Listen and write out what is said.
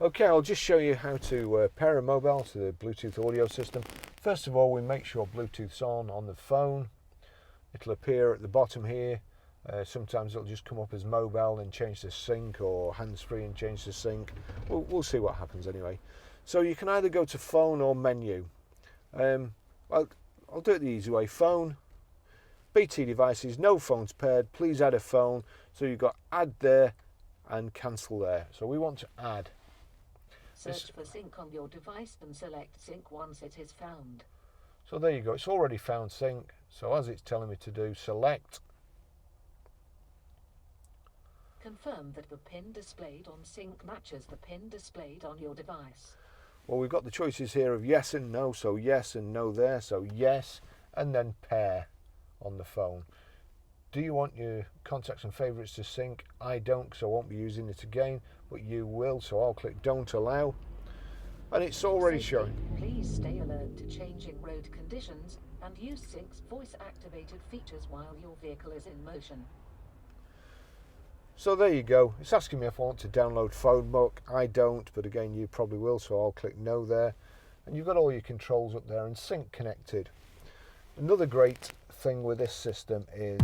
Okay, I'll just show you how to pair a mobile to the Bluetooth audio system. First of all, we make sure Bluetooth's on the phone. It'll appear at the bottom here. Sometimes it'll just come up as mobile and change to sync, or hands-free and change to sync. We'll see what happens anyway. So you can either go to phone or menu. I'll do it the easy way. Phone, BT devices, no phones paired, please add a phone. So you've got add there and cancel there. So we want to add. Search for sync on your device and select sync once it is found. So there you go, it's already found sync. So as it's telling me to do, select. Confirm that the pin displayed on sync matches the pin displayed on your device. Well, we've got the choices here of yes and no, so yes and no there, so yes, and then pair on the phone. Do you want your contacts and favourites to sync? I don't, because I won't be using it again, but you will, so I'll click don't allow, and it's already showing. Please stay alert to changing road conditions and use Sync's voice-activated features while your vehicle is in motion. So there you go. It's asking me if I want to download PhoneBook. I don't, but again, you probably will, so I'll click no there. And you've got all your controls up there and sync connected. Another great thing with this system is